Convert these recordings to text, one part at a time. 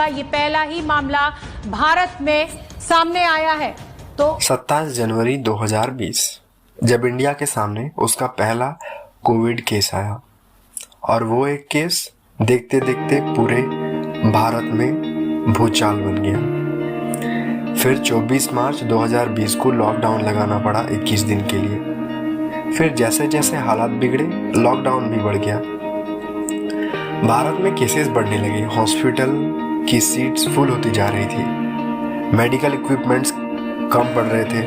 ये पहला ही मामला भारत में सामने आया है। तो 27 जनवरी 2020 जब इंडिया के सामने उसका पहला कोविड केस आया और वो एक केस देखते देखते पूरे भारत में भूचाल बन गया। फिर 24 मार्च 2020 को लॉकडाउन लगाना पड़ा 21 दिन के लिए। फिर जैसे जैसे हालात बिगड़े लॉकडाउन भी बढ़ गया। भारत में केसेस बढ़ने लगे, हॉस्पिटल की सीट्स फुल होती जा रही थी, मेडिकल इक्विपमेंट्स कम पड़ रहे थे।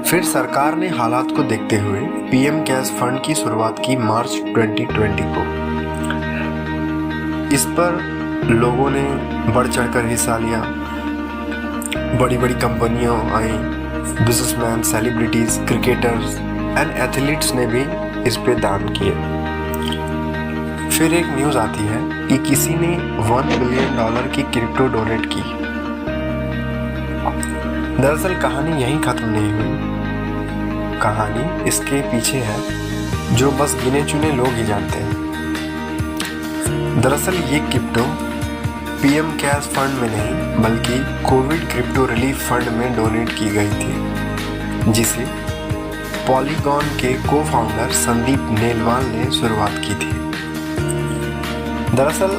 फिर सरकार ने हालात को देखते हुए पीएम केयर्स फंड की शुरुआत की मार्च 2020 को। इस पर लोगों ने बढ़ चढ़कर हिस्सा लिया। बड़ी बड़ी कंपनियां आई, businessman, celebrities, cricketers and athletes ने भी इस पे दान किए। फिर एक न्यूज़ आती है कि किसी ने $1 बिलियन की क्रिप्टो डोनेट की। दरअसल कहानी यहीं खत्म नहीं हुई। कहानी इसके पीछे है जो बस गिने चुने लोग ही जानते हैं। दरअसल ये क्रिप्टो पीएम केयर्स फंड में नहीं बल्कि कोविड क्रिप्टो रिलीफ फंड में डोनेट की गई थी, जिसे पॉलीगॉन के को-फाउंडर संदीप नेलवाल ने शुरुआत की थी। दरअसल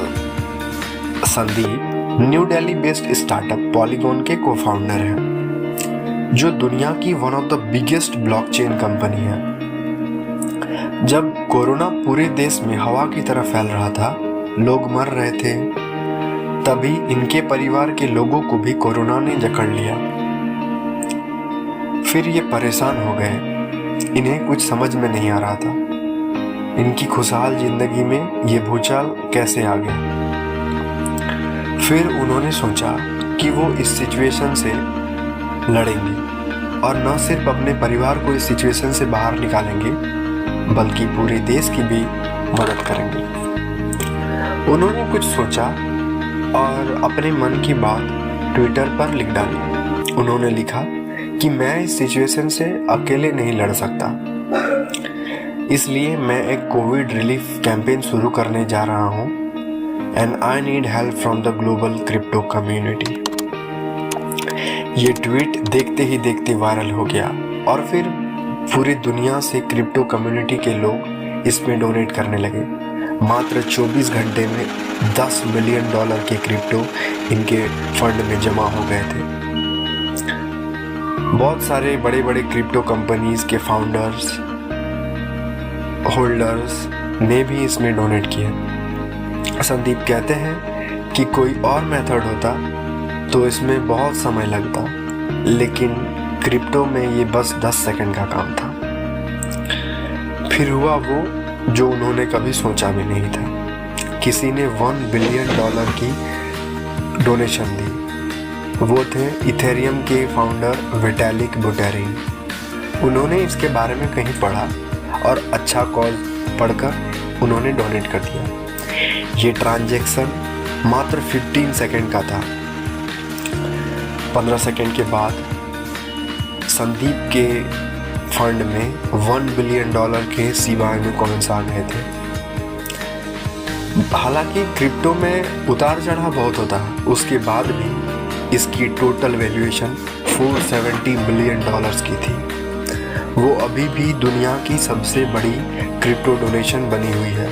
Sandeep new Delhi based startup polygon के को-फाउंडर हैं, जो दुनिया की one of the biggest blockchain company है। जब कोरोना पूरे देश में हवा की तरह फैल रहा था, लोग मर रहे थे, तभी इनके परिवार के लोगों को भी कोरोना ने जकड़ लिया। फिर ये परेशान हो गए। इन्हें कुछ समझ में नहीं आ रहा था इनकी खुशहाल जिंदगी में ये भूचाल कैसे आ गया। फिर उन्होंने सोचा कि वो इस सिचुएशन से लड़ेंगे और न सिर्फ अपने परिवार को इस सिचुएशन से बाहर निकालेंगे बल्कि पूरे देश की भी मदद करेंगे। उन्होंने कुछ सोचा और अपने मन की बात ट्विटर पर लिख डाली। उन्होंने लिखा कि मैं इस सिचुएशन से अकेले नहीं लड़ सकता, इसलिए मैं एक कोविड रिलीफ कैंपेन शुरू करने जा रहा हूँ and I need help from the global crypto community. ये ट्वीट देखते ही देखते वायरल हो गया और फिर पूरी दुनिया से क्रिप्टो कम्युनिटी के लोग इसमें डोनेट करने लगे। मात्र 24 घंटे में $10 मिलियन के क्रिप्टो इनके फंड में जमा हो गए थे। बहुत सारे बड़े बड़े क्रिप्टो कंपनीज के फाउंडर्स, होल्डर्स ने भी इसमें डोनेट किया। संदीप कहते हैं कि कोई और मेथड होता तो इसमें बहुत समय लगता, लेकिन क्रिप्टो में ये बस 10 सेकंड का काम था। फिर हुआ वो जो उन्होंने कभी सोचा भी नहीं था। किसी ने $1 बिलियन की डोनेशन दी। वो थे इथेरियम के फाउंडर विटालिक बुटेरिन। उन्होंने इसके बारे में कहीं पढ़ा और अच्छा कॉज पढ़कर उन्होंने डोनेट कर दिया। ये ट्रांजैक्शन मात्र 15 सेकंड का था। 15 सेकंड के बाद संदीप के फंड में $1 बिलियन के सिवाय में कॉइन्स आ गए थे। हालांकि क्रिप्टो में उतार चढ़ाव बहुत होता है, उसके बाद भी इसकी टोटल वैल्यूएशन $470 बिलियन की थी। वो अभी भी दुनिया की सबसे बड़ी क्रिप्टो डोनेशन बनी हुई है।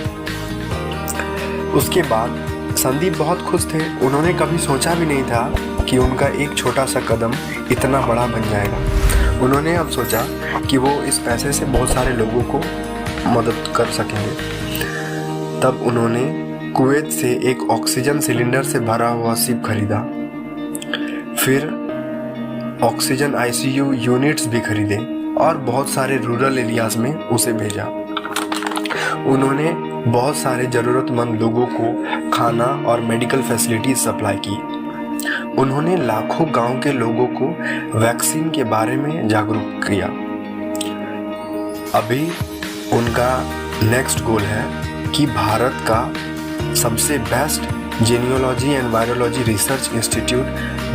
उसके बाद संदीप बहुत खुश थे। उन्होंने कभी सोचा भी नहीं था कि उनका एक छोटा सा कदम इतना बड़ा बन जाएगा। उन्होंने अब सोचा कि वो इस पैसे से बहुत सारे लोगों को मदद कर सकेंगे। तब उन्होंने कुवैत से एक ऑक्सीजन सिलेंडर से भरा हुआ शिप खरीदा। फिर ऑक्सीजन आईसीयू यूनिट्स भी खरीदे और बहुत सारे रूरल एरियाज में उसे भेजा। उन्होंने बहुत सारे ज़रूरतमंद लोगों को खाना और मेडिकल फैसिलिटीज सप्लाई की। उन्होंने लाखों गांव के लोगों को वैक्सीन के बारे में जागरूक किया। अभी उनका नेक्स्ट गोल है कि भारत का सबसे best genealogy and virology research institute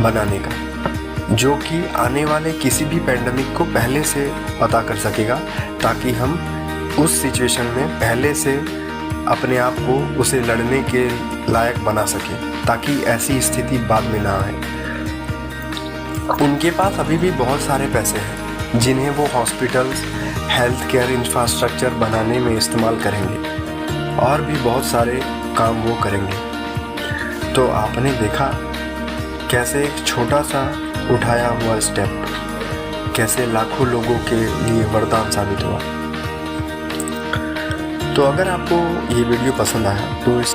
बनाने का, जो कि आने वाले किसी भी पैंडेमिक को पहले से पता कर सकेगा, ताकि हम उस सिचुएशन में पहले से अपने आप को उसे लड़ने के लायक बना सके, ताकि ऐसी स्थिति बाद में ना आए। उनके पास अभी भी बहुत सारे पैसे हैं जिन्हें वो हॉस्पिटल्स, हेल्थ केयर इंफ्रास्ट्रक्चर बनाने में इस्तेमाल करेंगे और भी बहुत सारे काम वो करेंगे। तो आपने देखा कैसे एक छोटा सा उठाया हुआ स्टेप कैसे लाखों लोगों के लिए वरदान साबित हुआ। तो अगर आपको ये वीडियो पसंद आया तो इस